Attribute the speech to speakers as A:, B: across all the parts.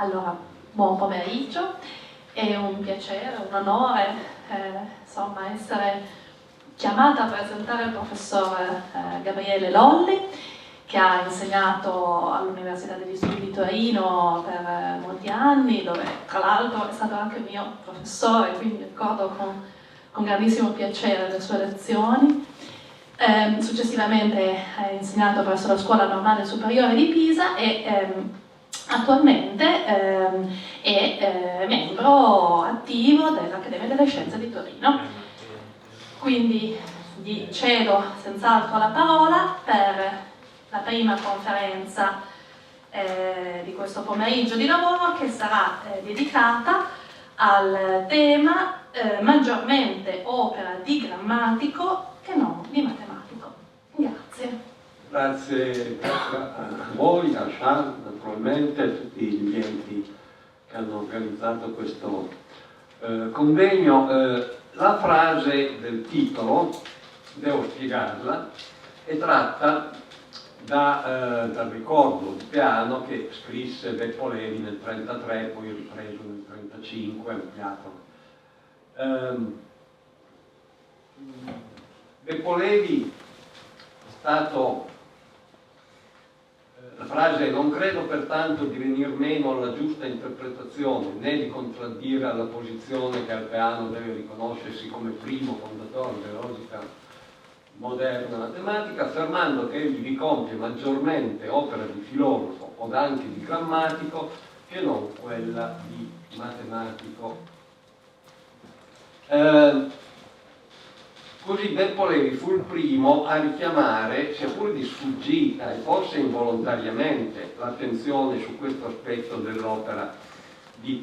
A: Allora, buon pomeriggio, è un piacere, un onore insomma, essere chiamata a presentare il professor Gabriele Lolli, che ha insegnato all'Università degli Studi di Torino per molti anni, dove tra l'altro è stato anche mio professore, quindi ricordo con grandissimo piacere le sue lezioni. Successivamente ha insegnato presso la Scuola Normale Superiore di Pisa e attualmente è membro attivo dell'Accademia delle Scienze di Torino. Quindi gli cedo senz'altro la parola per la prima conferenza di questo pomeriggio di lavoro, che sarà dedicata al tema maggiormente opera di grammatico che non di matematico. Grazie.
B: Grazie a voi, a Charles, naturalmente, a tutti gli enti che hanno organizzato questo convegno. La frase del titolo, devo spiegarla, è tratta dal ricordo di Peano che scrisse Beppo Levi nel 1933, poi ripreso nel 1935, ampliato. Beppo Levi è stato, la frase non credo pertanto di venir meno alla giusta interpretazione né di contraddire alla posizione che al Peano deve riconoscersi come primo fondatore della logica moderna matematica, affermando che egli vi compie maggiormente opera di filosofo od anche di grammatico che non quella di matematico. Così Beppo Levi fu il primo a richiamare, sia pure di sfuggita e forse involontariamente, l'attenzione su questo aspetto dell'opera di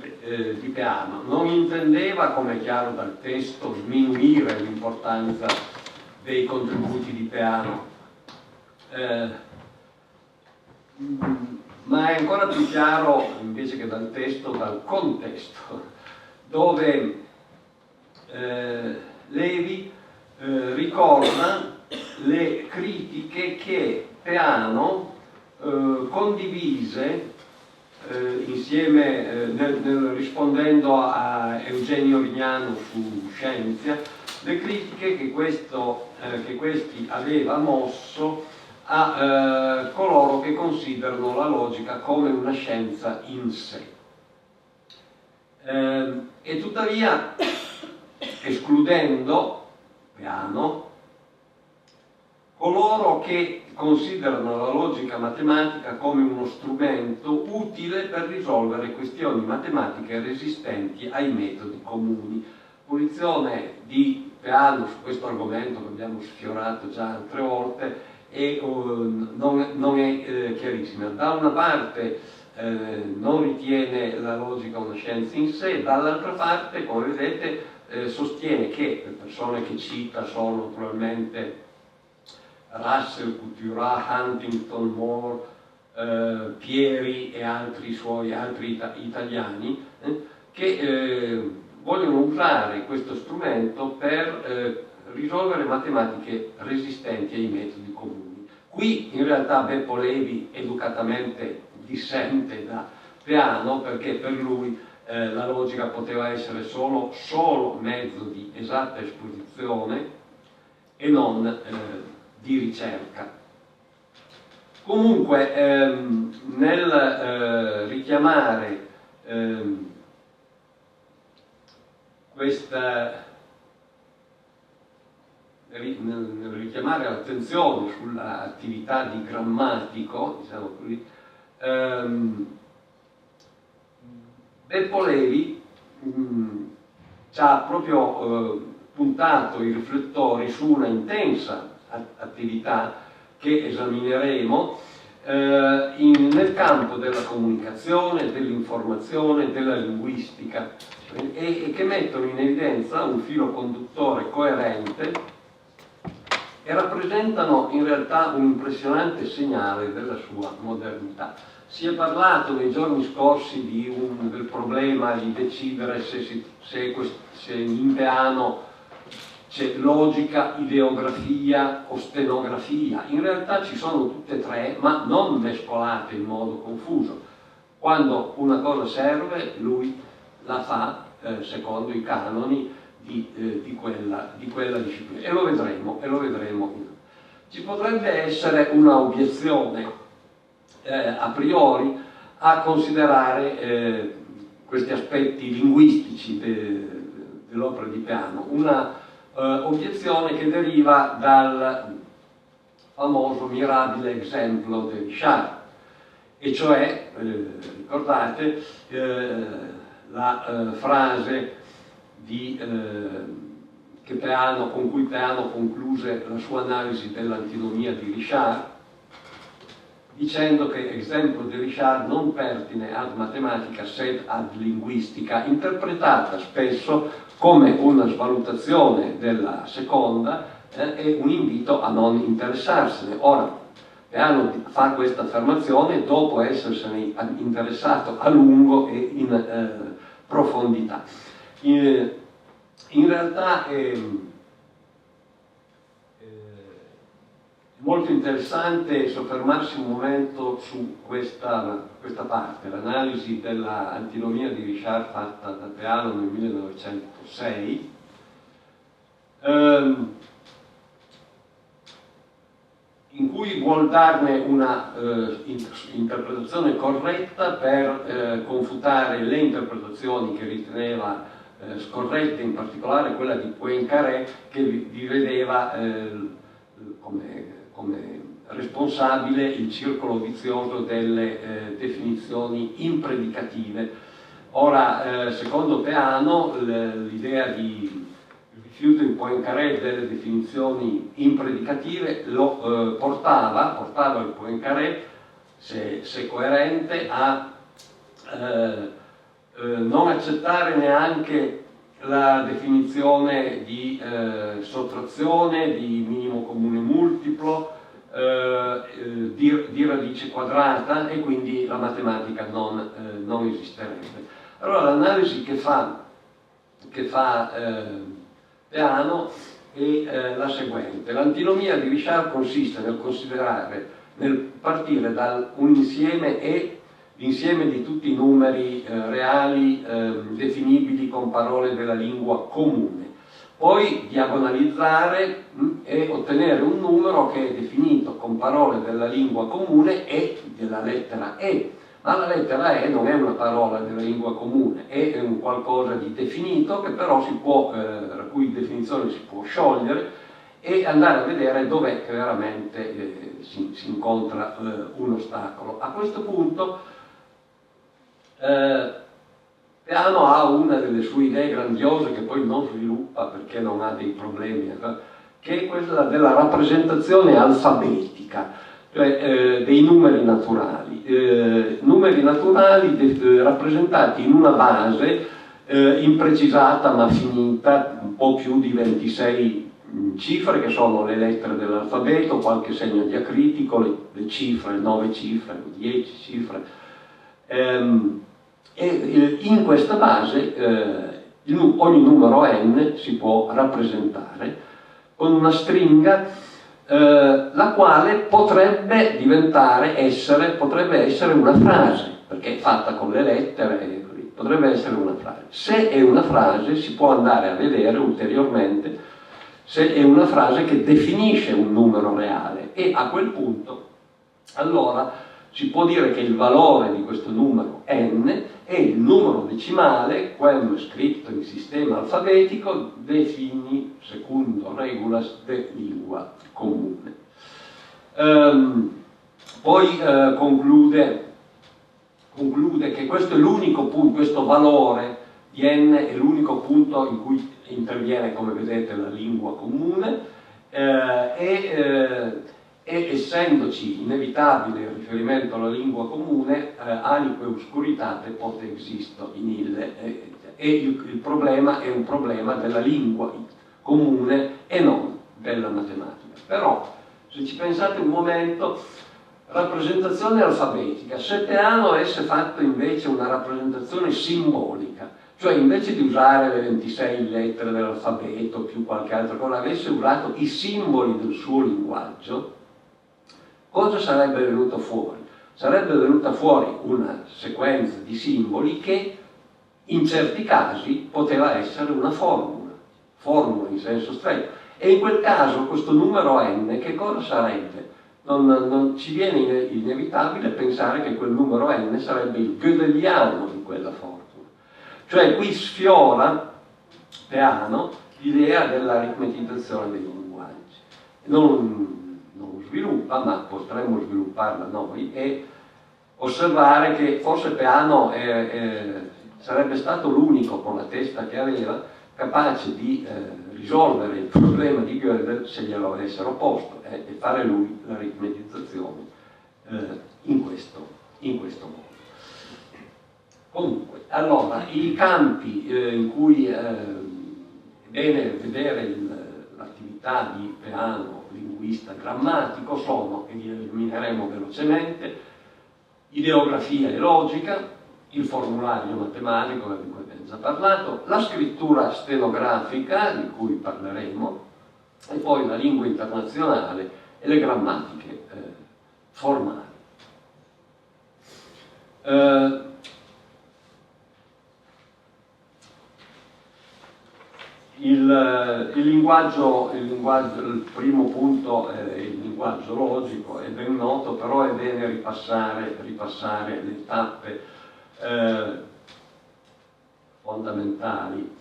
B: Peano. Non intendeva, come è chiaro dal testo, sminuire l'importanza dei contributi di Peano, ma è ancora più chiaro, invece che dal testo, dal contesto, dove Levi ricorda le critiche che Peano condivise insieme rispondendo a Eugenio Vignano su Scientia, le critiche che questi aveva mosso a coloro che considerano la logica come una scienza in sé. E tuttavia, escludendo Peano, coloro che considerano la logica matematica come uno strumento utile per risolvere questioni matematiche resistenti ai metodi comuni. Posizione di Peano su questo argomento che abbiamo sfiorato già altre volte e non è chiarissima. Da una parte non ritiene la logica una scienza in sé, dall'altra parte, come vedete, sostiene che le persone che cita sono naturalmente Russell, Couturat, Huntington, Moore, Pieri e altri italiani che vogliono usare questo strumento per risolvere matematiche resistenti ai metodi comuni. Qui in realtà Beppo Levi educatamente dissente da Peano, perché per lui la logica poteva essere solo mezzo di esatta esposizione e non di ricerca. Comunque nel richiamare nel richiamare l'attenzione sull'attività di grammatico, diciamo così, Beppo Levi ci ha proprio puntato i riflettori su una intensa attività che esamineremo nel campo della comunicazione, dell'informazione, della linguistica e che mettono in evidenza un filo conduttore coerente e rappresentano in realtà un impressionante segnale della sua modernità. Si è parlato nei giorni scorsi del problema di decidere se in Peano c'è logica, ideografia o stenografia. In realtà ci sono tutte e tre, ma non mescolate in modo confuso. Quando una cosa serve, lui la fa secondo i canoni di quella disciplina, e lo vedremo. Ci potrebbe essere una obiezione a priori a considerare questi aspetti linguistici dell'opera di Peano, una obiezione che deriva dal famoso mirabile esempio di Richard, e cioè, ricordate, la frase con cui Peano concluse la sua analisi dell'antinomia di Richard, dicendo che esempio di Richard non pertine ad matematica sed ad linguistica, interpretata spesso come una svalutazione della seconda e un invito a non interessarsene. Ora, Peano fa questa affermazione dopo essersene interessato a lungo e in profondità. In realtà è molto interessante soffermarsi un momento su questa parte, l'analisi dell'antinomia di Richard fatta da Peano nel 1906, in cui vuol darne una interpretazione corretta per confutare le interpretazioni che riteneva scorrette, in particolare quella di Poincaré, che vi vedeva come responsabile il circolo vizioso delle definizioni impredicative. Ora, secondo Peano, l'idea di rifiuto in Poincaré delle definizioni impredicative lo portava il Poincaré, se coerente, a non accettare neanche la definizione di sottrazione, di minimo comune multiplo, di radice quadrata, e quindi la matematica non esisterebbe. Allora l'analisi che fa Peano è la seguente. L'antinomia di Richard consiste nel partire da un insieme E, l'insieme di tutti i numeri reali definibili con parole della lingua comune, poi diagonalizzare e ottenere un numero che è definito con parole della lingua comune e della lettera E. Ma la lettera E non è una parola della lingua comune, è un qualcosa di definito che però la cui definizione si può sciogliere e andare a vedere dov'è che veramente si incontra un ostacolo. A questo punto Peano ha una delle sue idee grandiose che poi non sviluppa perché non ha dei problemi, che è quella della rappresentazione alfabetica, cioè dei numeri naturali. Numeri naturali rappresentati in una base imprecisata ma finita, un po' più di 26 cifre, che sono le lettere dell'alfabeto, qualche segno diacritico, le cifre, 9 cifre, 10 cifre. E in questa base ogni numero n si può rappresentare con una stringa la quale potrebbe essere una frase, perché è fatta con le lettere, potrebbe essere una frase. Se è una frase si può andare a vedere ulteriormente se è una frase che definisce un numero reale, e a quel punto allora si può dire che il valore di questo numero n è il numero decimale, quem scritto in sistema alfabetico, defini secundo regulas de lingua comune. Poi conclude che questo è l'unico punto, questo valore di n è l'unico punto in cui interviene, come vedete, la lingua comune, e essendoci inevitabile il riferimento alla lingua comune, alique obscuritate pote existo in ille, e il problema è un problema della lingua comune e non della matematica. Però, se ci pensate un momento, rappresentazione alfabetica, se Peano avesse fatto invece una rappresentazione simbolica, cioè invece di usare le 26 lettere dell'alfabeto più qualche altra cosa, avesse usato i simboli del suo linguaggio, cosa sarebbe venuto fuori? sarebbe venuta fuori una sequenza di simboli che in certi casi poteva essere una formula in senso stretto. E in quel caso questo numero n che cosa sarebbe? Non ci viene inevitabile pensare che quel numero n sarebbe il gödeliano di quella formula. Cioè qui sfiora Peano l'idea dell'aritmetizzazione dei linguaggi. Non sviluppa, ma potremmo svilupparla noi e osservare che forse Peano sarebbe stato l'unico con la testa che aveva capace di risolvere il problema di Gödel se glielo avessero posto e fare lui l'aritmetizzazione in questo modo. Comunque, allora, i campi in cui è bene vedere l'attività di Peano, linguista grammatico, sono, e li elimineremo velocemente, ideografia e logica, il formulario matematico di cui abbiamo già parlato, la scrittura stenografica di cui parleremo e poi la lingua internazionale e le grammatiche formali. Il primo punto è il linguaggio logico, è ben noto, però è bene ripassare le tappe fondamentali.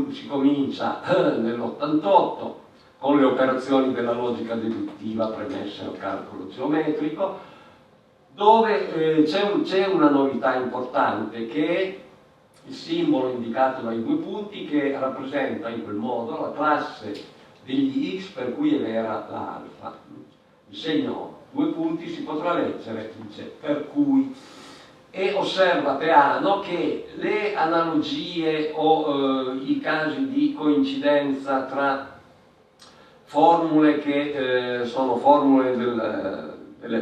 B: Si comincia nell'88 con le operazioni della logica deduttiva premesse al calcolo geometrico, dove c'è una novità importante che è il simbolo indicato dai due punti che rappresenta in quel modo la classe degli x per cui è vera la alfa. Il segno due punti si potrà leggere, dice, per cui. E osserva Peano che le analogie o i casi di coincidenza tra formule che sono formule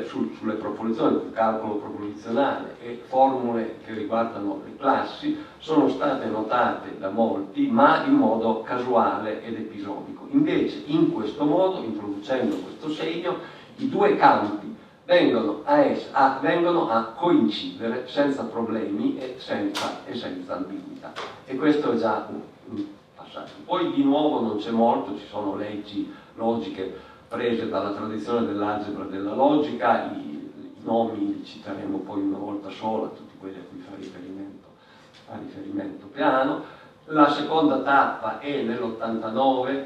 B: sulle proposizioni, del calcolo proposizionale e formule che riguardano le classi sono state notate da molti, ma in modo casuale ed episodico. Invece, in questo modo, introducendo questo segno, i due campi vengono a coincidere senza problemi e senza ambiguità. E questo è già un passaggio. Poi di nuovo non c'è molto, ci sono leggi logiche prese dalla tradizione dell'algebra della logica, i nomi li citeremo poi una volta sola, tutti quelli a cui fa riferimento Peano. La seconda tappa è nell'89,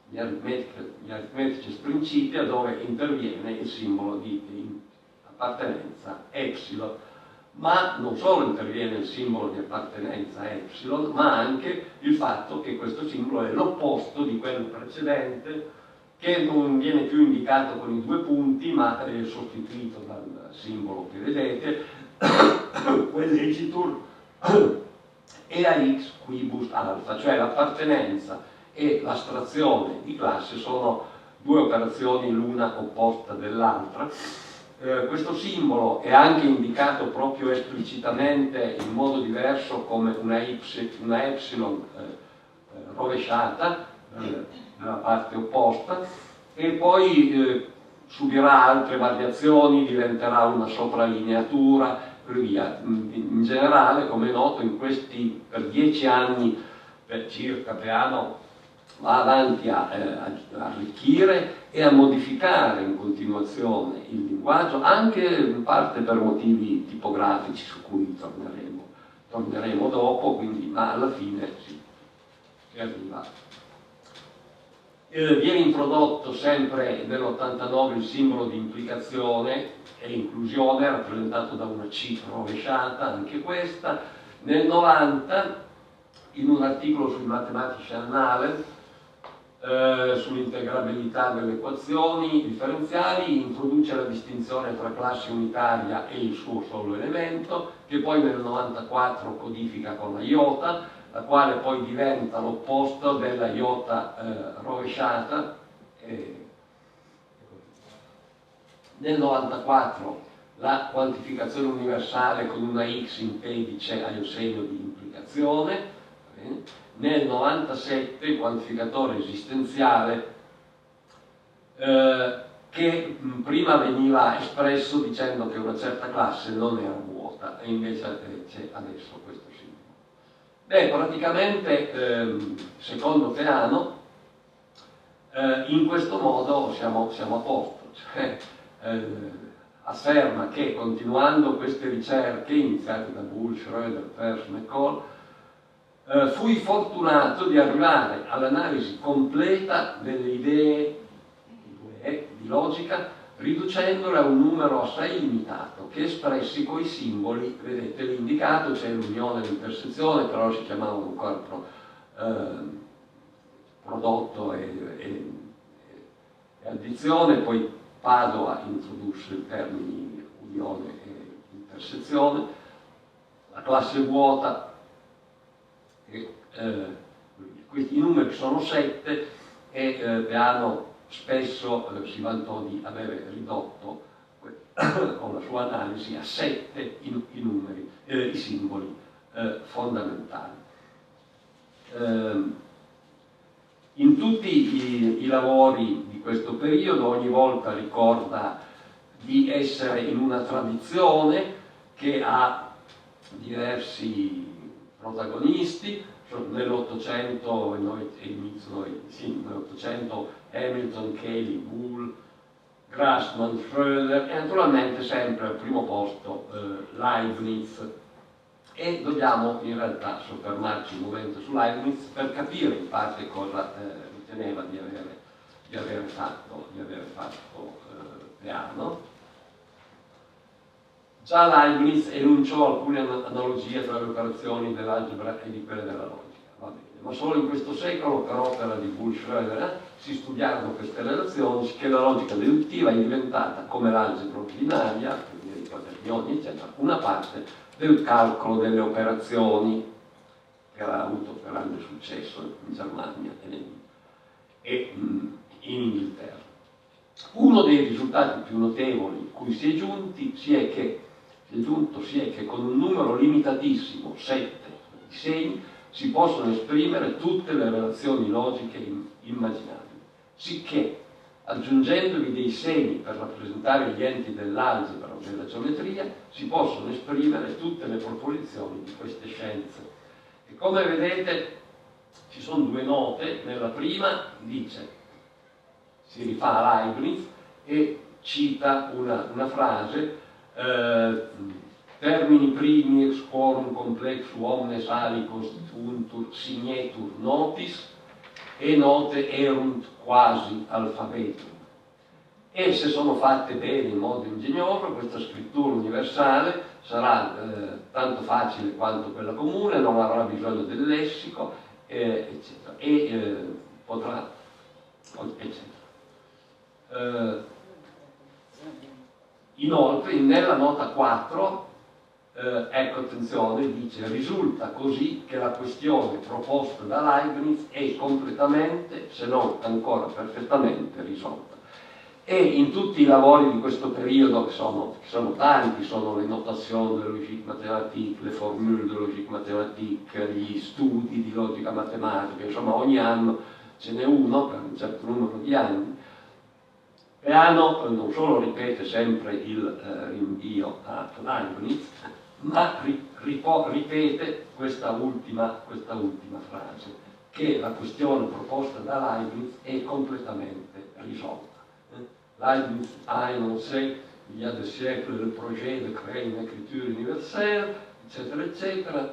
B: gli Arithmetices Principia, dove interviene il simbolo di appartenenza epsilon, ma non solo interviene il simbolo di appartenenza epsilon, ma anche il fatto che questo simbolo è l'opposto di quello precedente, che non viene più indicato con i due punti, ma è sostituito dal simbolo che vedete, quell'egitur e a x quibus alfa, cioè l'appartenenza e l'astrazione di classe sono due operazioni l'una opposta dell'altra. Questo simbolo è anche indicato proprio esplicitamente in modo diverso come una epsilon rovesciata nella parte opposta, e poi subirà altre variazioni, diventerà una sopralineatura, e via. In generale, come è noto, per 10 anni circa Peano va avanti a arricchire e a modificare in continuazione il linguaggio, anche in parte per motivi tipografici su cui torneremo dopo, quindi, ma alla fine si arriva. Viene introdotto sempre nell'89 il simbolo di implicazione e inclusione, rappresentato da una C rovesciata, anche questa. Nel 90, in un articolo sui matematici annales, sull'integrabilità delle equazioni differenziali, introduce la distinzione tra classe unitaria e il suo solo elemento, che poi nel 94 codifica con la iota, la quale poi diventa l'opposto della iota rovesciata. Nel 94 la quantificazione universale con una x in pedice ha il segno di implicazione. Nel 97 il quantificatore esistenziale che prima veniva espresso dicendo che una certa classe non era vuota, e invece c'è adesso questo simbolo. Beh, praticamente, secondo Peano, in questo modo siamo a posto, cioè, afferma che continuando queste ricerche iniziate da Bull, Schroeder, Peirce, McCall, fui fortunato di arrivare all'analisi completa delle idee di logica, riducendole a un numero assai limitato, che espressi coi simboli, vedete l'indicato, c'è l'unione e l'intersezione, però si chiamavano ancora prodotto e addizione, poi Padova introdusse i termini unione e intersezione, la classe vuota, questi numeri sono 7 e Peano spesso si vantò di avere ridotto con la sua analisi a 7 i simboli fondamentali. In tutti i lavori di questo periodo ogni volta ricorda di essere in una tradizione che ha diversi protagonisti. Nell'Ottocento nell'Ottocento Hamilton, Cayley, Bull, Grassmann, Schroeder e naturalmente sempre al primo posto Leibniz, e dobbiamo in realtà soffermarci un momento su Leibniz per capire in parte cosa riteneva di avere fatto Peano. Già Leibniz enunciò alcune analogie tra le operazioni dell'algebra e di quelle della logica, va bene. Ma solo in questo secolo, per opera di Bull, Schroeder, si studiarono queste relazioni, che la logica deduttiva è diventata, come l'algebra ordinaria, quindi i quaternioni, eccetera, una parte del calcolo delle operazioni, che ha avuto grande successo in Germania e in Inghilterra. Uno dei risultati più notevoli cui si è giunto sia che con un numero limitatissimo, 7 di segni, si possono esprimere tutte le relazioni logiche immaginabili, sicché aggiungendovi dei segni per rappresentare gli enti dell'algebra o della geometria, si possono esprimere tutte le proposizioni di queste scienze. E come vedete ci sono due note. Nella prima si rifà a Leibniz e cita una frase, termini primi ex quorum complexu omnes ali constituuntur signetur notis e note erunt quasi alphabetum. E se sono fatte bene in modo ingegnoso, questa scrittura universale sarà tanto facile quanto quella comune, non avrà bisogno del lessico, eccetera, e potrà, eccetera. Inoltre, nella nota 4, ecco, attenzione, dice: risulta così che la questione proposta da Leibniz è completamente, se non ancora perfettamente, risolta. E in tutti i lavori di questo periodo, che sono tanti, sono le notazioni de logique mathématique, le formule de logique mathématique, gli studi di logica matematica, insomma ogni anno ce n'è uno per un certo numero di anni. Peano non solo ripete sempre il rinvio a Leibniz, ma ripete questa ultima frase, che la questione proposta da Leibniz è completamente risolta. Leibniz a énoncé il y a des siècles le projet de créer une écriture universelle, eccetera, eccetera.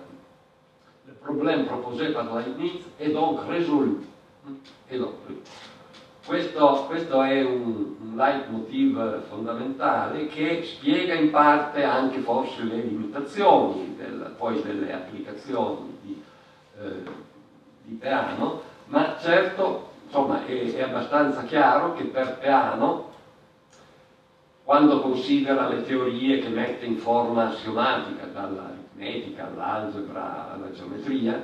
B: Le problème proposé par Leibniz est donc résolu. Questo è un leitmotiv fondamentale che spiega in parte anche forse le limitazioni poi delle applicazioni di Peano, ma certo, insomma, è abbastanza chiaro che per Peano, quando considera le teorie che mette in forma assiomatica, dall'aritmetica all'algebra alla geometria,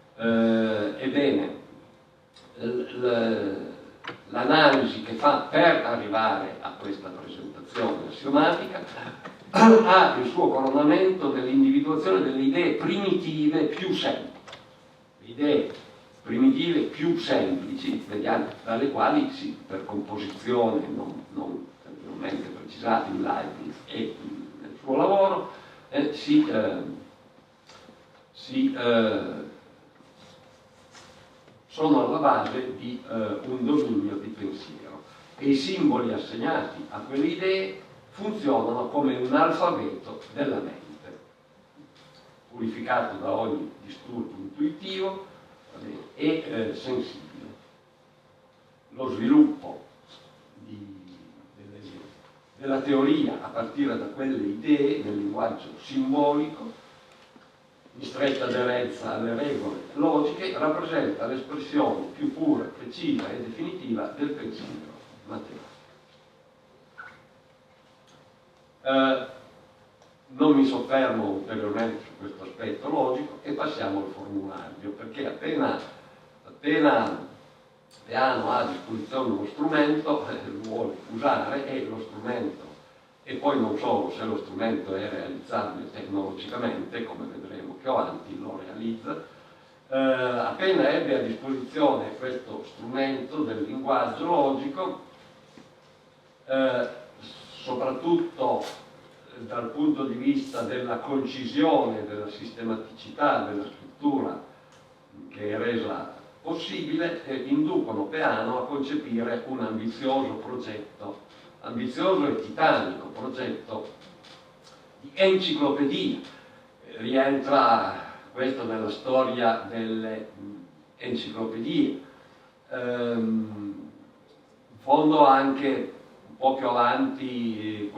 B: ebbene, l'analisi che fa per arrivare a questa presentazione assiomatica ha il suo coronamento nell'individuazione delle idee primitive più semplici. Le idee primitive più semplici, dalle quali per composizione non ulteriormente precisate in Leibniz e nel suo lavoro, sono alla base di un dominio di pensiero, e i simboli assegnati a quelle idee funzionano come un alfabeto della mente, purificato da ogni disturbo intuitivo e sensibile. Lo sviluppo della teoria a partire da quelle idee nel linguaggio simbolico, in stretta aderenza alle regole logiche, rappresenta l'espressione più pura, precisa e definitiva del pensiero matematico. Non mi soffermo ulteriormente su questo aspetto logico e passiamo al formulario, perché appena Peano ha a disposizione uno strumento, lo vuole usare, e lo strumento, e poi non solo, se lo strumento è realizzabile tecnologicamente, come vedremo più avanti, lo realizza. Appena ebbe a disposizione questo strumento del linguaggio logico, soprattutto dal punto di vista della concisione, della sistematicità della scrittura che è resa possibile, inducono Peano a concepire un ambizioso progetto, ambizioso e titanico progetto di enciclopedia. Rientra questo nella storia delle enciclopedie. In fondo anche un po' più avanti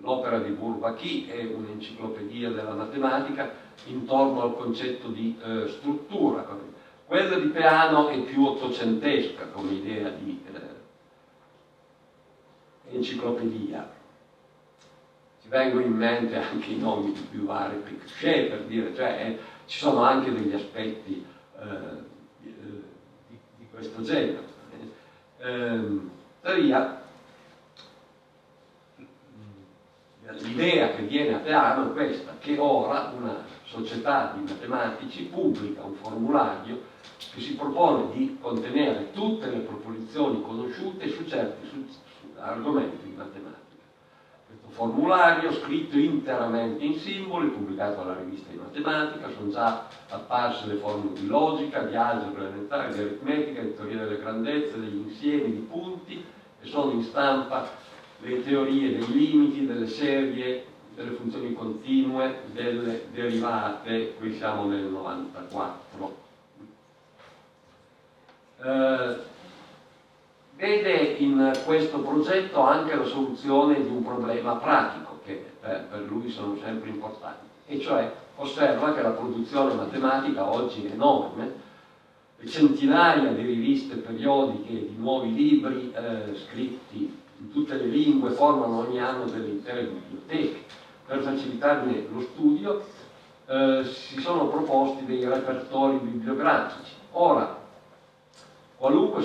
B: l'opera di Bourbaki è un'enciclopedia della matematica intorno al concetto di struttura. Quella di Peano è più ottocentesca come idea di enciclopedia. Ci vengono in mente anche i nomi di più vari Pichet, per dire, cioè ci sono anche degli aspetti di questo genere. Tuttavia, l'idea che viene a Peano è questa, che ora una società di matematici pubblica un formulario che si propone di contenere tutte le proposizioni conosciute su certi argomenti di matematica. Questo formulario, scritto interamente in simboli, pubblicato alla rivista di matematica, sono già apparse le formule di logica, di algebra elementare, di aritmetica, di teoria delle grandezze, degli insiemi di punti, e sono in stampa le teorie dei limiti, delle serie, delle funzioni continue, delle derivate. Qui siamo nel 94. Vede in questo progetto anche la soluzione di un problema pratico che per lui sono sempre importanti, e cioè osserva che la produzione matematica oggi è enorme, centinaia di riviste periodiche, di nuovi libri scritti in tutte le lingue formano ogni anno delle intere biblioteche. Per facilitarne lo studio si sono proposti dei repertori bibliografici. Ora, qualunque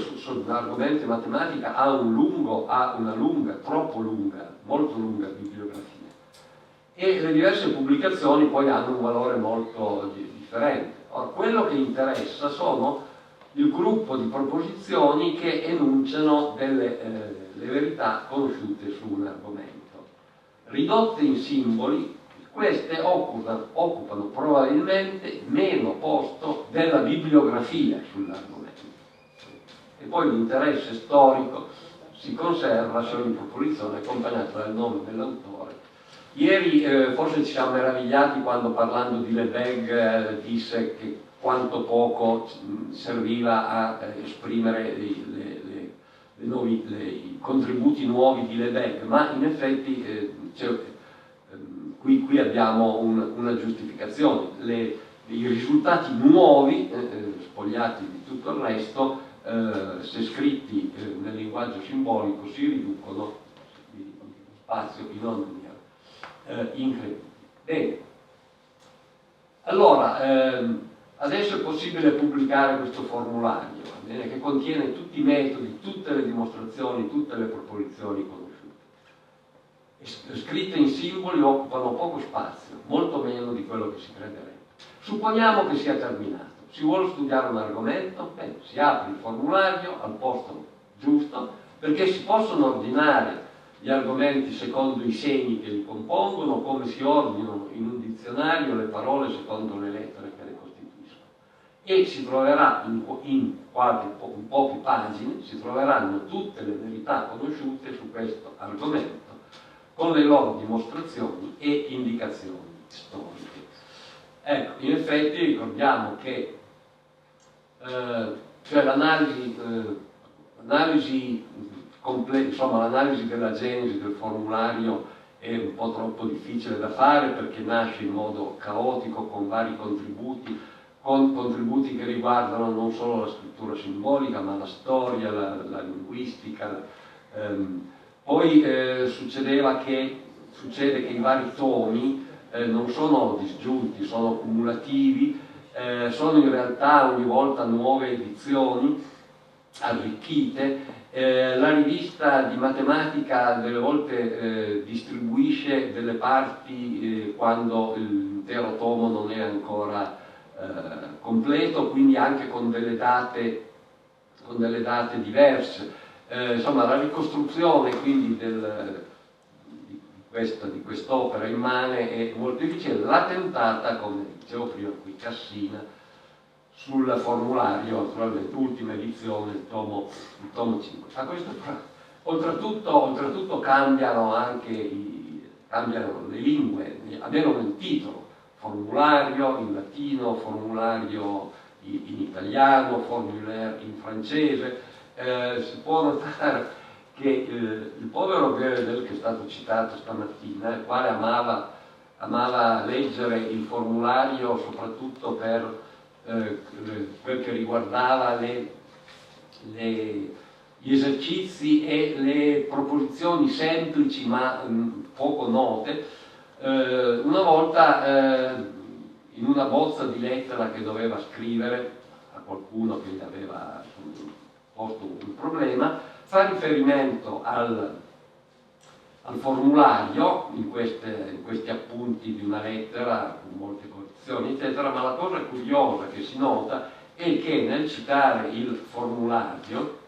B: argomento in matematica ha una lunga, troppo lunga, molto lunga bibliografia, e le diverse pubblicazioni poi hanno un valore molto differente. Ora, quello che interessa sono il gruppo di proposizioni che enunciano le verità conosciute su un argomento. Ridotte in simboli, queste occupano probabilmente meno posto della bibliografia sull'argomento. E poi l'interesse storico si conserva se ogni proposizione è accompagnata dal nome dell'autore. Ieri forse ci siamo meravigliati quando, parlando di Lebesgue, disse che quanto poco serviva a esprimere i contributi nuovi di Lebesgue, ma in effetti qui abbiamo una giustificazione. I risultati nuovi, spogliati di tutto il resto, se scritti nel linguaggio simbolico, si riducono di spazio in una maniera incredibile. Bene, allora adesso è possibile pubblicare questo formulario, che contiene tutti i metodi, tutte le dimostrazioni, tutte le proposizioni conosciute. Scritte in simboli occupano poco spazio, molto meno di quello che si crederebbe. Supponiamo che sia terminato. Si vuole studiare un argomento? Bene, si apre il formulario al posto giusto, perché si possono ordinare gli argomenti secondo i segni che li compongono, come si ordinano in un dizionario le parole secondo le lettere che le costituiscono. E si troverà in poche pagine, si troveranno tutte le verità conosciute su questo argomento, con le loro dimostrazioni e indicazioni storiche. Ecco, in effetti ricordiamo che cioè l'analisi della genesi del formulario è un po' troppo difficile da fare, perché nasce in modo caotico con vari contributi che riguardano non solo la scrittura simbolica, ma la storia, la linguistica. Poi succede che i vari tomi non sono disgiunti, sono cumulativi, sono in realtà ogni volta nuove edizioni arricchite. La rivista di matematica delle volte distribuisce delle parti quando l'intero tomo non è ancora completo, quindi anche con delle date diverse. Insomma, la ricostruzione quindi di quest'opera immane è molto difficile. L'ha tentata, come dicevo prima qui, Cassina sul formulario, naturalmente ultima edizione, il tomo 5. A questo, oltretutto cambiano le lingue, almeno nel titolo: formulario in latino, formulario in italiano, formulaire in francese. Si può notare che il povero Gödel, che è stato citato stamattina, il quale amava leggere il formulario soprattutto per quel che riguardava gli esercizi e le proposizioni semplici ma poco note, una volta in una bozza di lettera che doveva scrivere a qualcuno che gli aveva posto un problema, fa riferimento al formulario in questi appunti di una lettera con molte correzioni eccetera, ma la cosa curiosa che si nota è che nel citare il formulario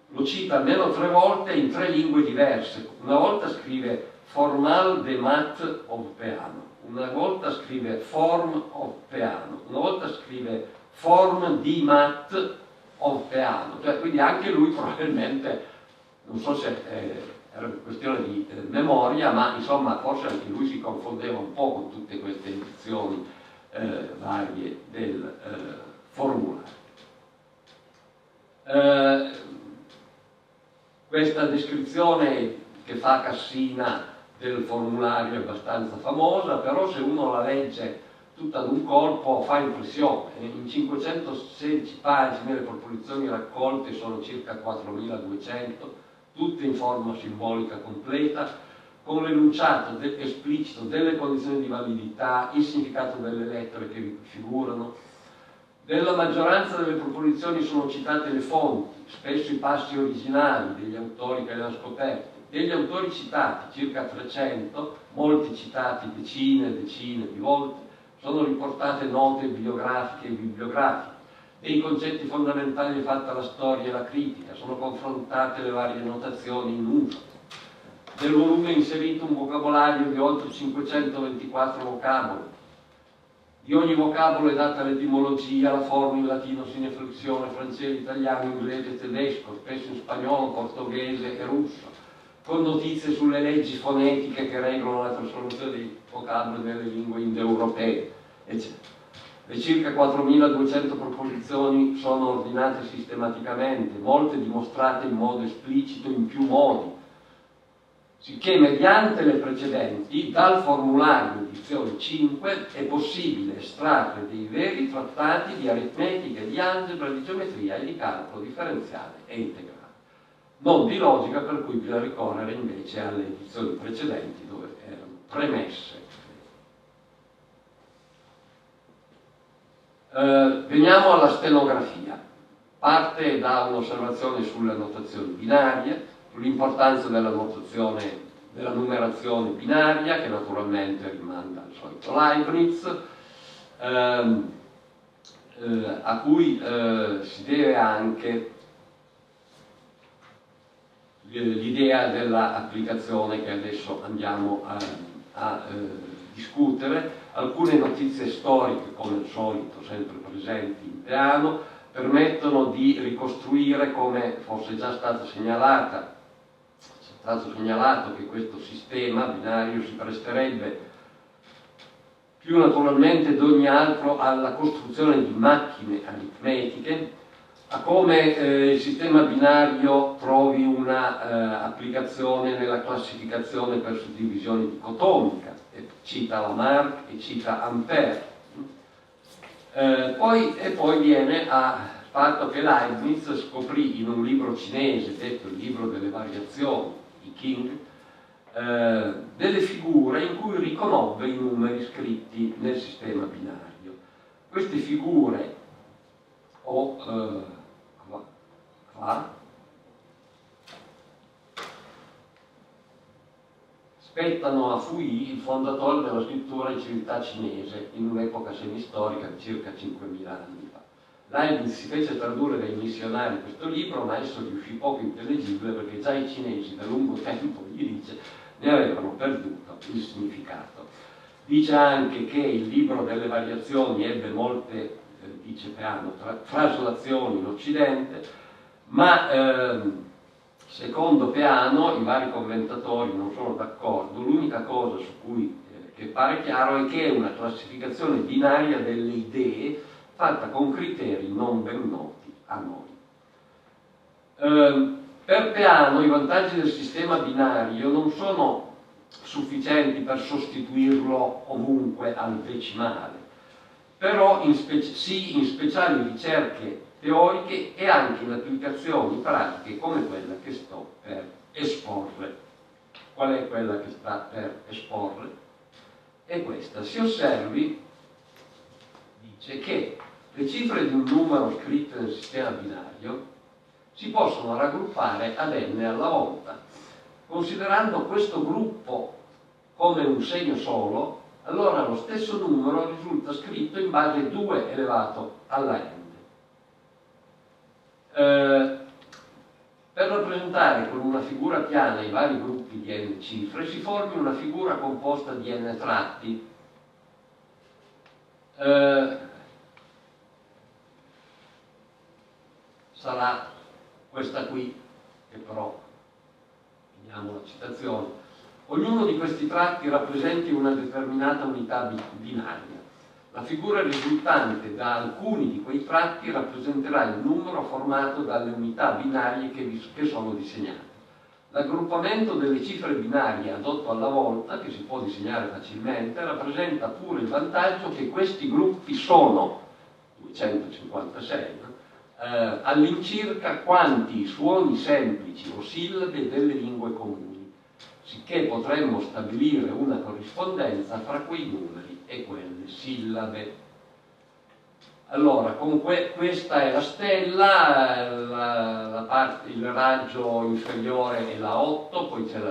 B: lo cita almeno 3 volte in 3 lingue diverse. Una volta scrive formal de mat of Peano, una volta scrive form of Peano, una volta scrive form di mat of Peano, cioè, quindi anche lui probabilmente, non so se era una questione di memoria, ma insomma forse anche lui si confondeva un po' con tutte queste edizioni varie del formulario. Questa descrizione che fa Cassina del formulario è abbastanza famosa, però se uno la legge tutta ad un colpo fa impressione. In 516 pagine le proposizioni raccolte sono circa 4200, tutte in forma simbolica completa, con l'enunciato esplicito delle condizioni di validità, il significato delle lettere che vi figurano. Della maggioranza delle proposizioni sono citate le fonti, spesso i passi originali degli autori che le hanno scoperte. Degli autori citati, circa 300, molti citati decine e decine di volte, sono riportate note biografiche e bibliografiche. Dei concetti fondamentali fatta la storia e la critica, sono confrontate le varie notazioni in uso. Nel volume è inserito un vocabolario di oltre 524 vocaboli. Di ogni vocabolo è data l'etimologia, la forma in latino, sineflexione, francese, italiano, inglese, tedesco, spesso in spagnolo, portoghese e russo, con notizie sulle leggi fonetiche che regolano la trasformazione dei vocaboli nelle lingue indoeuropee, eccetera. Le circa 4200 proposizioni sono ordinate sistematicamente, molte dimostrate in modo esplicito in più modi, sicché mediante le precedenti, dal formulario edizione 5, è possibile estrarre dei veri trattati di aritmetica, di algebra, di geometria e di calcolo differenziale e integrale. Non di logica, per cui bisogna ricorrere invece alle edizioni precedenti dove erano premesse. Veniamo alla stenografia. Parte da un'osservazione sulle notazioni binarie, sull'importanza della notazione della numerazione binaria, che naturalmente rimanda al solito Leibniz, a cui si deve anche l'idea dell'applicazione che adesso andiamo a discutere. Alcune notizie storiche, come al solito, sempre presenti in piano, permettono di ricostruire, come fosse già stato segnalato che questo sistema binario si presterebbe più naturalmente di ogni altro alla costruzione di macchine aritmetiche, a come il sistema binario trovi una applicazione nella classificazione per suddivisione dicotomica, cita Lamarck e cita Ampère. Poi viene al fatto che Leibniz scoprì in un libro cinese, detto il libro delle variazioni, i King, delle figure in cui riconobbe i numeri scritti nel sistema binario. Queste figure spettano a Fui, il fondatore della scrittura in civiltà cinese, in un'epoca semistorica di circa 5.000 anni fa. Leibniz si fece tradurre dai missionari questo libro, ma esso riuscì poco intellegibile perché già i cinesi da lungo tempo, gli dice, ne avevano perduto il significato. Dice anche che il libro delle variazioni ebbe molte, dice Peano, traslazioni in Occidente, ma secondo Peano i vari commentatori non sono d'accordo. L'unica cosa su cui che pare chiaro è che è una classificazione binaria delle idee fatta con criteri non ben noti a noi. Per Peano i vantaggi del sistema binario non sono sufficienti per sostituirlo ovunque al decimale, però sì in speciali ricerche teoriche e anche in applicazioni pratiche come quella che sto per esporre. Qual è quella che sta per esporre? È questa. Si osservi, dice, che le cifre di un numero scritto nel sistema binario si possono raggruppare ad n alla volta. Considerando questo gruppo come un segno solo, allora lo stesso numero risulta scritto in base 2 elevato alla n. Per rappresentare con una figura piana i vari gruppi di n cifre si formi una figura composta di n tratti. Sarà questa qui, che però vediamo la citazione. Ognuno di questi tratti rappresenti una determinata unità binaria. La figura risultante da alcuni di quei tratti rappresenterà il numero formato dalle unità binarie che sono disegnate. L'aggruppamento delle cifre binarie adotto alla volta, che si può disegnare facilmente, rappresenta pure il vantaggio che questi gruppi sono 256, all'incirca quanti suoni semplici o sillabe delle lingue comuni, sicché potremmo stabilire una corrispondenza fra quei numeri e quelle sillabe. Allora, questa è la stella, il raggio inferiore è la 8, poi c'è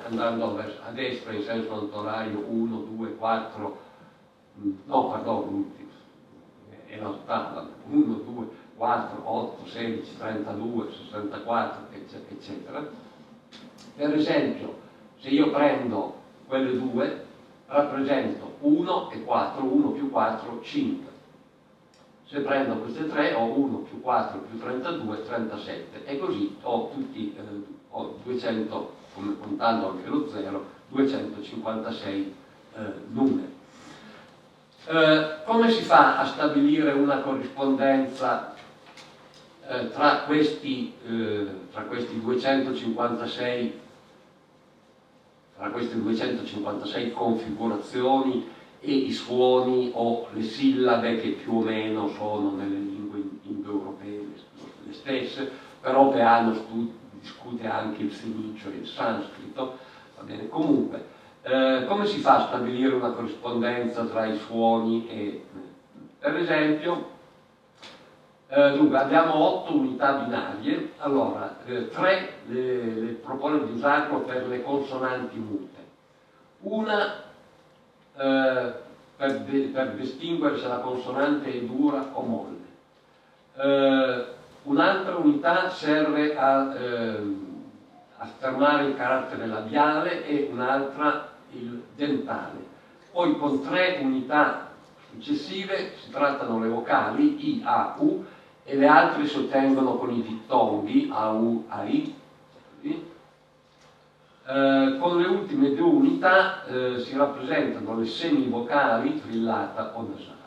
B: andando a destra in senso antorario 1, 2, 4, no, pardon, è l'ottava, 1, 2, 4, 8, 16, 32, 64, eccetera. Per esempio, se io prendo quelle due, rappresento 1 e 4, 1 più 4, 5. Se prendo queste tre ho 1 più 4 più 32, 37. E così ho tutti, ho 200, contando anche lo 0, 256 numeri. Come si fa a stabilire una corrispondenza tra questi 256 tra queste 256 configurazioni e i suoni o le sillabe che più o meno sono nelle lingue indoeuropee le stesse, però Peano discute anche il fenicio e il sanscrito, va bene? Comunque, come si fa a stabilire una corrispondenza tra i suoni e... Per esempio, dunque abbiamo 8 unità binarie, allora 3 le propone di usarlo per le consonanti mute, una per distinguere se la consonante è dura o molle. Un'altra unità serve a affermare il carattere labiale e un'altra il dentale. Poi con 3 unità successive si trattano le vocali I, A, U e le altre si ottengono con i dittonghi A, U, A, I. Con le ultime 2 unità si rappresentano le semivocali trillata o nasale.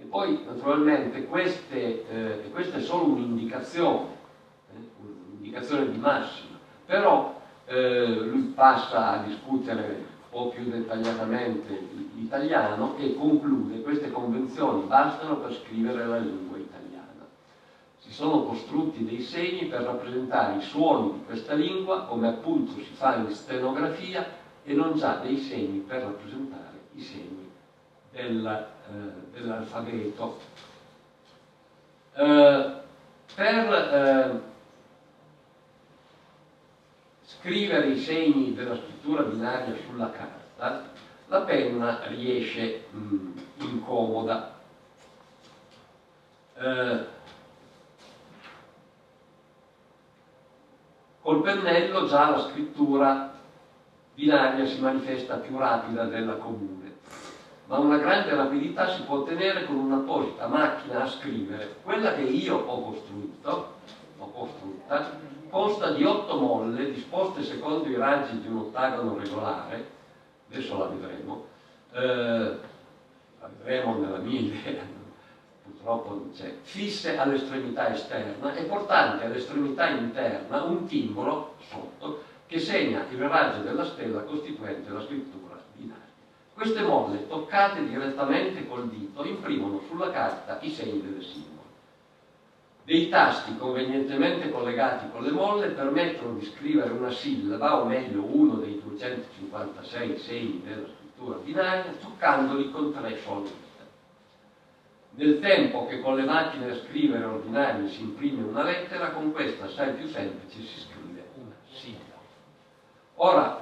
B: E poi naturalmente questa è solo un'indicazione di massima, però lui passa a discutere un po' più dettagliatamente l'italiano e conclude: queste convenzioni bastano per scrivere la lingua italiana. Si sono costrutti dei segni per rappresentare i suoni di questa lingua, come appunto si fa in stenografia, e non già dei segni per rappresentare i segni dell'alfabeto. Per scrivere i segni della scrittura binaria sulla carta, la penna riesce incomoda. Col pennello già la scrittura binaria si manifesta più rapida della comune, ma una grande rapidità si può ottenere con un'apposita macchina a scrivere. Quella che io ho costrutta, consta di 8 molle disposte secondo i raggi di un ottagono regolare. Adesso la vedremo nella mia idea, purtroppo non c'è, fisse all'estremità esterna e portanti all'estremità interna un timbro sotto che segna il raggio della stella costituente la scrittura binaria. Queste molle, toccate direttamente col dito, imprimono sulla carta i segni delle simbole. Dei tasti convenientemente collegati con le molle permettono di scrivere una sillaba, o meglio uno dei 256 segni della scrittura binaria, toccandoli con 3 sole dita. Nel tempo che con le macchine a scrivere ordinarie si imprime una lettera, con questa assai più semplice si scrive una sillaba. Ora,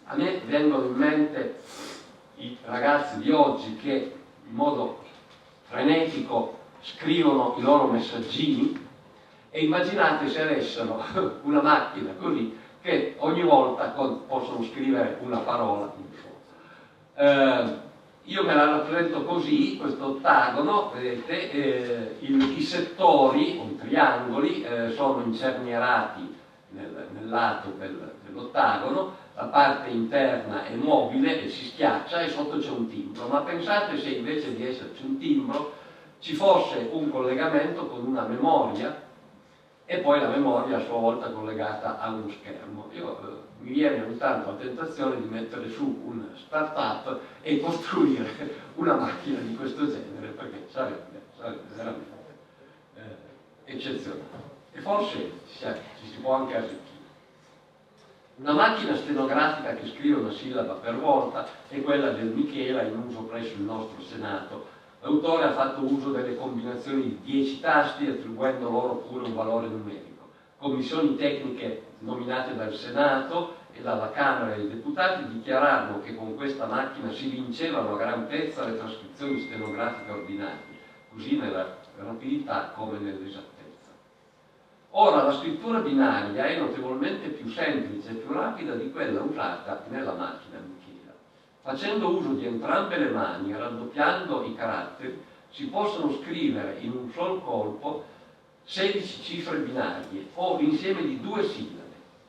B: a me vengono in mente i ragazzi di oggi che in modo frenetico scrivono i loro messaggini, e immaginate se avessero una macchina così che ogni volta possono scrivere una parola. Io me la rappresento così: questo ottagono, vedete, i settori o i triangoli sono incernierati nel lato dell'ottagono, la parte interna è mobile e si schiaccia e sotto c'è un timbro. Ma pensate se invece di esserci un timbro ci fosse un collegamento con una memoria, e poi la memoria a sua volta collegata a uno schermo. Mi viene ogni tanto la tentazione di mettere su un start-up e costruire una macchina di questo genere, perché sarebbe veramente eccezionale. E forse ci si può anche arricchire. Una macchina stenografica che scrive una sillaba per volta è quella del Michela, in uso presso il nostro Senato. L'autore ha fatto uso delle combinazioni di 10 tasti, attribuendo loro pure un valore numerico. Commissioni tecniche nominate dal Senato e dalla Camera dei Deputati dichiararono che con questa macchina si vincevano a gran pezza le trascrizioni stenografiche ordinarie, così nella rapidità come nell'esattezza. Ora, la scrittura binaria è notevolmente più semplice e più rapida di quella usata nella macchina Michela. Facendo uso di entrambe le mani e raddoppiando i caratteri, si possono scrivere in un sol colpo 16 cifre binarie o l'insieme di 2 sillabe.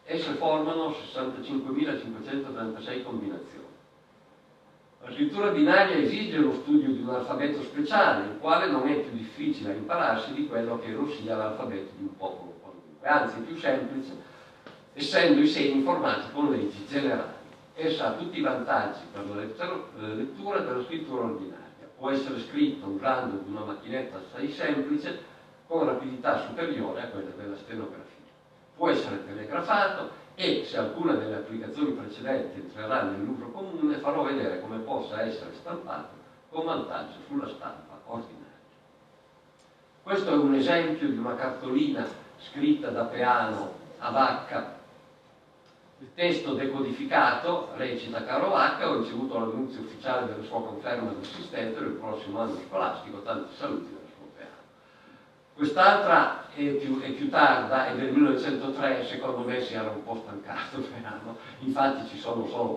B: Esse formano 65.536 combinazioni. La scrittura binaria esige lo studio di un alfabeto speciale, il quale non è più difficile a impararsi di quello che lo sia l'alfabeto di un popolo qualunque, anzi più semplice, essendo i segni formati con leggi generali. Essa ha tutti i vantaggi per la lettura della scrittura ordinaria. Può essere scritto usando una macchinetta assai semplice con rapidità superiore a quella della stenografia. Può essere telegrafato e, se alcuna delle applicazioni precedenti entrerà nell'uso comune, farò vedere come possa essere stampato con vantaggio sulla stampa ordinaria. Questo è un esempio di una cartolina scritta da Peano a Vacca Il testo decodificato recita: caro H, ho ricevuto l'annunzio ufficiale della sua conferma di assistente del prossimo anno scolastico, tanti saluti dal suo piano. Quest'altra è più tarda, è del 1903, secondo me si era un po' stancato Peano, infatti ci sono solo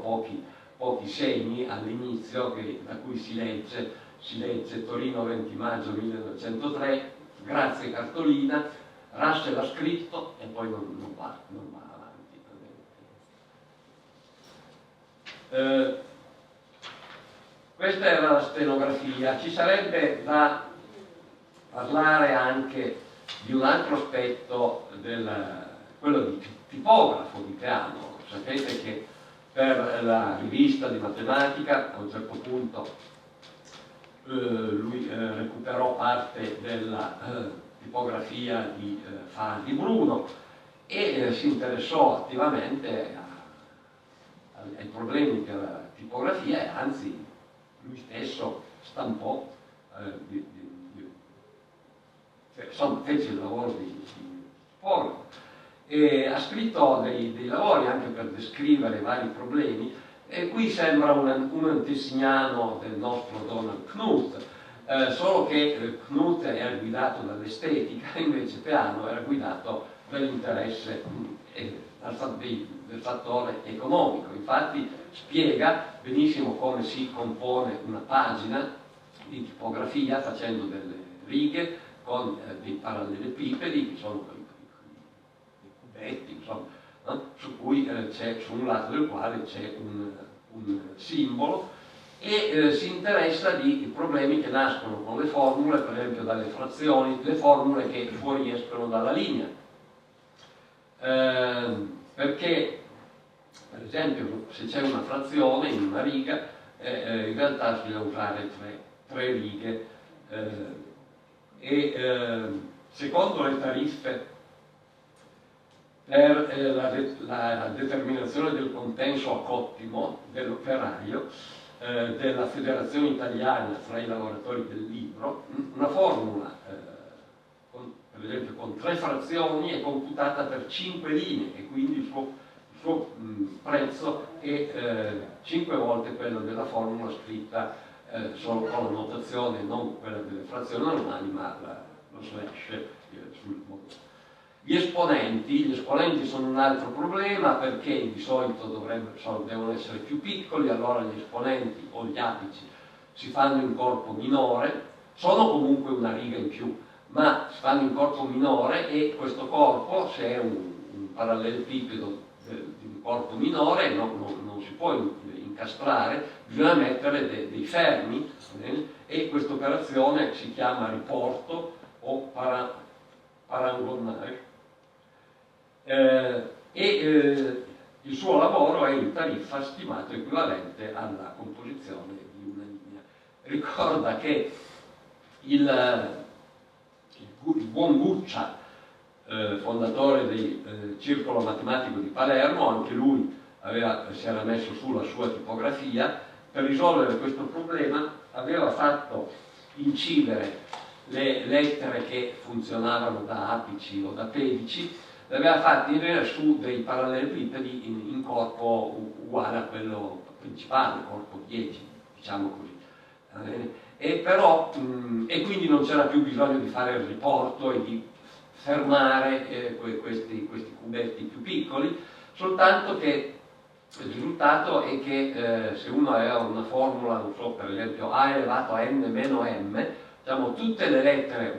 B: pochi segni all'inizio da cui si legge Torino 20 maggio 1903, grazie cartolina, Russell ha scritto e poi non va avanti. Questa era la stenografia. Ci sarebbe da parlare anche di un altro aspetto, quello di tipografo di Peano. Sapete che per la rivista di matematica a un certo punto lui recuperò parte della tipografia di Fadi Bruno e si interessò attivamente ai problemi della tipografia, e anzi lui stesso stampò, insomma fece il lavoro di tipografo, e ha scritto dei lavori anche per descrivere vari problemi. E qui sembra un antesignano del nostro Donald Knuth, solo che Knuth era guidato dall'estetica, invece Peano era guidato dall'interesse del fattore economico. Infatti spiega benissimo come si compone una pagina di tipografia facendo delle righe con dei parallelepipedi, che sono dei cubetti, insomma, su cui su un lato del quale c'è un simbolo, e si interessa di problemi che nascono con le formule, per esempio dalle frazioni, le formule che fuoriescono dalla linea. Perché, per esempio, se c'è una frazione in una riga, in realtà si deve usare tre righe, secondo le tariffe per la determinazione del compenso a cottimo dell'operaio della Federazione Italiana fra i lavoratori del libro, una formula per esempio con 3 frazioni è computata per 5 linee, e quindi il suo prezzo è 5 volte quello della formula scritta solo con la notazione, non quella delle frazioni normali, ma lo slash sul modo. Gli esponenti sono un altro problema, perché di solito devono essere più piccoli, allora gli esponenti o gli apici si fanno in corpo minore, sono comunque una riga in più, ma si fanno in corpo minore, e questo corpo, se è un parallelepipedo di un corpo minore, non si può incastrare, bisogna mettere dei fermi, e questa operazione si chiama riporto o parangonare. Il suo lavoro è in tariffa stimato equivalente alla composizione di una linea. Ricorda che il buon Guccia, fondatore del Circolo Matematico di Palermo, anche lui si era messo su la sua tipografia. Per risolvere questo problema aveva fatto incidere le lettere che funzionavano da apici o da pedici, le aveva fatte su dei parallelepipedi in corpo uguale a quello principale, corpo 10, diciamo così. E quindi non c'era più bisogno di fare il riporto e di fermare questi cubetti più piccoli, soltanto che il risultato è che se uno aveva una formula, non so, per esempio a elevato a n meno m, diciamo, tutte le lettere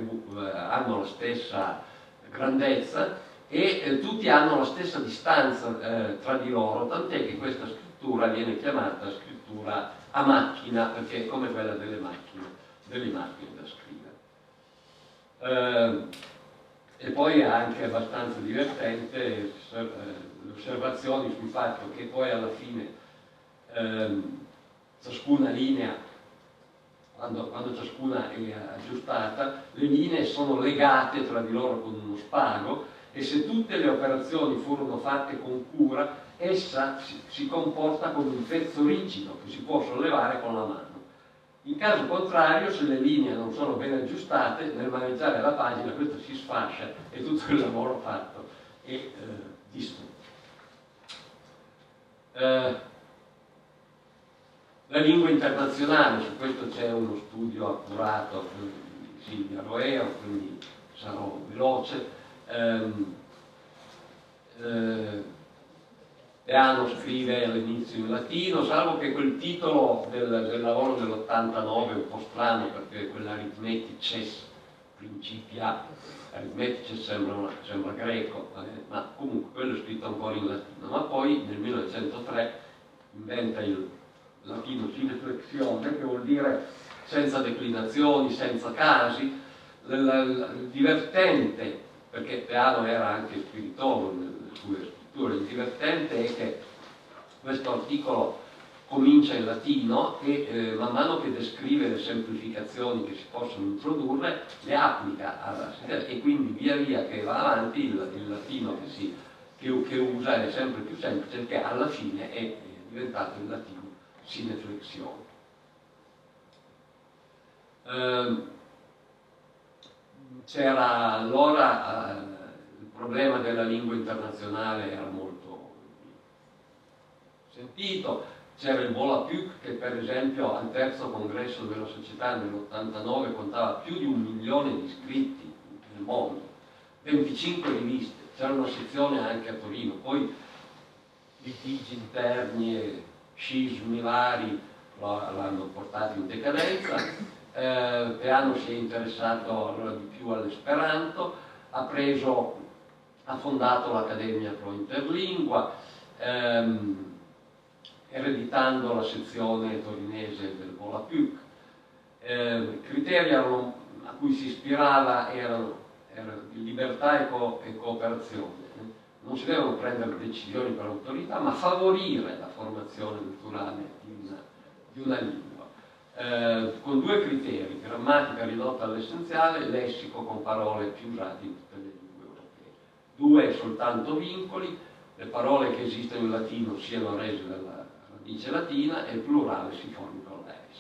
B: hanno la stessa grandezza e tutti hanno la stessa distanza tra di loro, tant'è che questa scrittura viene chiamata scrittura a macchina, perché è come quella delle macchine da scrivere. E poi è anche abbastanza divertente le osservazioni sul fatto che poi alla fine ciascuna linea, quando ciascuna è aggiustata, le linee sono legate tra di loro con uno spago, e se tutte le operazioni furono fatte con cura, essa si comporta come un pezzo rigido che si può sollevare con la mano. In caso contrario, se le linee non sono ben aggiustate, nel maneggiare la pagina questa si sfascia e tutto il lavoro fatto è distrutto. La lingua internazionale, su questo c'è uno studio accurato di Silvia Roeo, quindi sarò veloce. Peano scrive all'inizio in latino, salvo che quel titolo del lavoro dell'89 è un po' strano, perché quell'Arithmetices Principia, Arithmetices sembra greco, ma comunque quello è scritto ancora in latino. Ma poi nel 1903 inventa il latino sineflexione, che vuol dire senza declinazioni, senza casi, il divertente, perché Peano era anche spiritoso nelle sue scritture, il divertente è che questo articolo comincia in latino e man mano che descrive le semplificazioni che si possono introdurre le applica e quindi via via che va avanti il latino che usa è sempre più semplice, perché alla fine è diventato il latino sineflexione. C'era allora il problema della lingua internazionale era molto sentito. C'era il Volapük che per esempio al terzo congresso della società nell'89 contava più di 1 milione di iscritti nel mondo, 25 riviste, c'era una sezione anche a Torino, poi litigi interni e scismi vari l'hanno portato in decadenza. Peano si è interessato allora di più all'esperanto, ha fondato l'Accademia Pro Interlingua, ereditando la sezione torinese del Volapük. I criteri a cui si ispirava erano libertà e cooperazione. Non si devono prendere decisioni per autorità, ma favorire la formazione culturale di una lingua, con 2 criteri: grammatica ridotta all'essenziale, lessico con parole più usate in tutte le lingue europee. 2 soltanto vincoli: le parole che esistono in latino siano rese dalla radice latina e il plurale si formi con la S.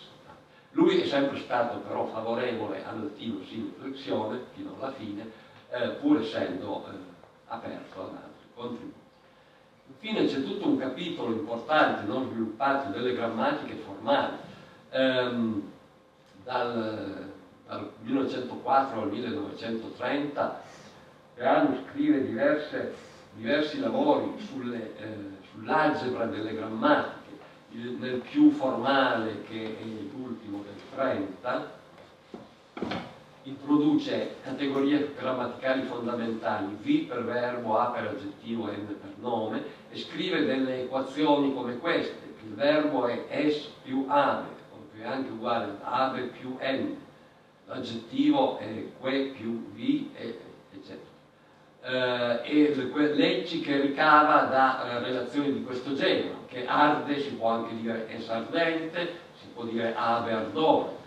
B: Lui è sempre stato però favorevole al latino sineflexione fino alla fine, pur essendo aperto ad altri contributi. Infine c'è tutto un capitolo importante non sviluppato delle grammatiche formali. Dal 1904 al 1930 Peano scrive diversi lavori sull'algebra delle grammatiche. Nel più formale, che è l'ultimo del 30, introduce categorie grammaticali fondamentali: V per verbo, A per aggettivo, N per nome, e scrive delle equazioni come queste: il verbo è S più ave, che è anche uguale a ave più N, l'aggettivo è que più V, eccetera. E leggi che ricava da relazioni di questo genere, che arde si può anche dire es ardente, si può dire ave ardore,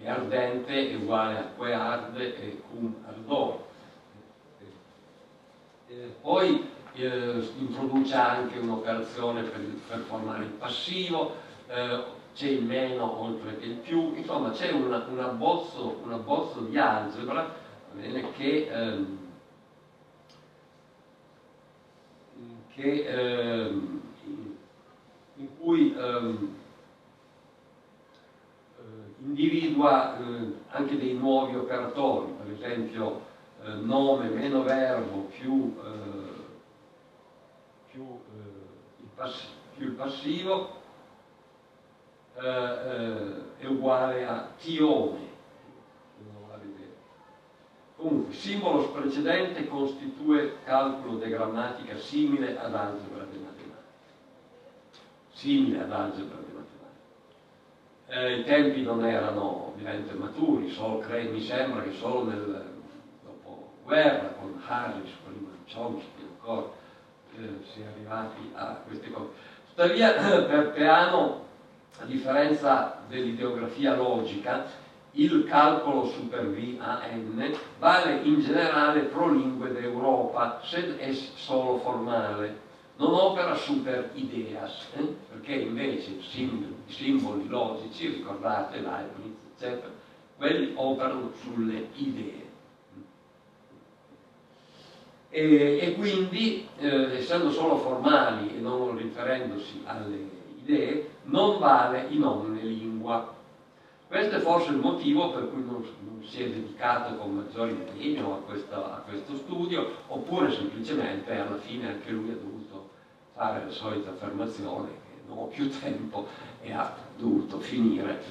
B: e ardente è uguale a que arde e cum ardore. Poi introduce anche un'operazione per formare il passivo, c'è il meno oltre che il più, insomma c'è un abbozzo di algebra, in cui individua anche dei nuovi operatori, per esempio nome meno verbo più il passivo è uguale a tione. Comunque, simbolo precedente costitue calcolo de grammatica simile ad algebra de matematica. I tempi non erano ovviamente maturi, mi sembra che solo nel dopoguerra, con Harris, prima Chomsky ancora, si è arrivati a queste cose. Tuttavia, per Peano, a differenza dell'ideografia logica, il calcolo super VAN vale in generale pro lingue d'Europa, sed è solo formale, non opera super ideas, perché invece i simboli logici, ricordate Leibniz, eccetera, quelli operano sulle idee. e quindi, essendo solo formali e non riferendosi alle idee, non vale in omne lingua. Questo è forse il motivo per cui non si è dedicato con maggiore impegno a questo studio, oppure semplicemente alla fine anche lui ha dovuto fare la solita affermazione che non ho più tempo e ha dovuto finire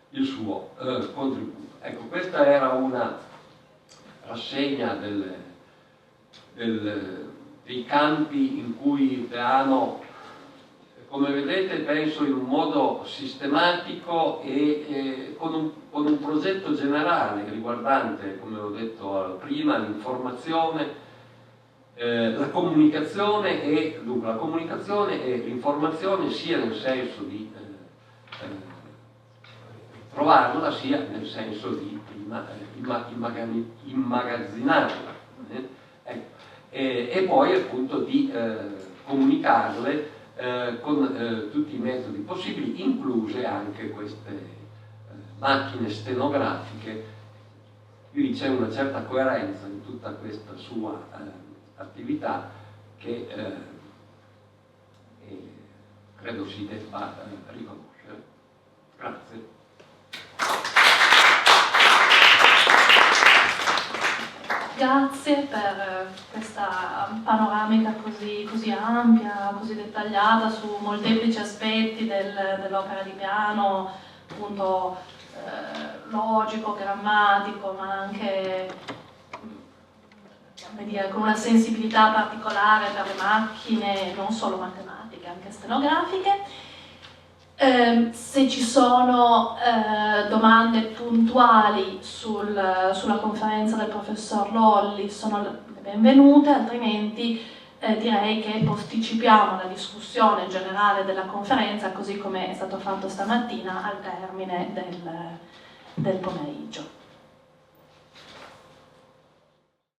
B: il suo contributo. Ecco, questa era una rassegna dei campi in cui Peano, come vedete, penso in un modo sistematico e con un progetto generale riguardante, come ho detto prima, l'informazione, la comunicazione e l'informazione sia nel senso di trovarla, sia nel senso di immagazzinarla, ecco. E poi appunto di comunicarle con tutti i metodi possibili, incluse anche queste macchine stenografiche. Quindi c'è una certa coerenza in tutta questa sua attività che credo si debba riconoscere. Grazie.
A: Grazie per questa panoramica così ampia, così dettagliata su molteplici aspetti dell'opera di Peano, appunto logico, grammatico, ma anche, come dire, con una sensibilità particolare per le macchine, non solo matematiche, anche stenografiche. Se ci sono domande puntuali sulla conferenza del professor Lolli sono le benvenute, altrimenti direi che posticipiamo la discussione generale della conferenza, così come è stato fatto stamattina, al termine del pomeriggio.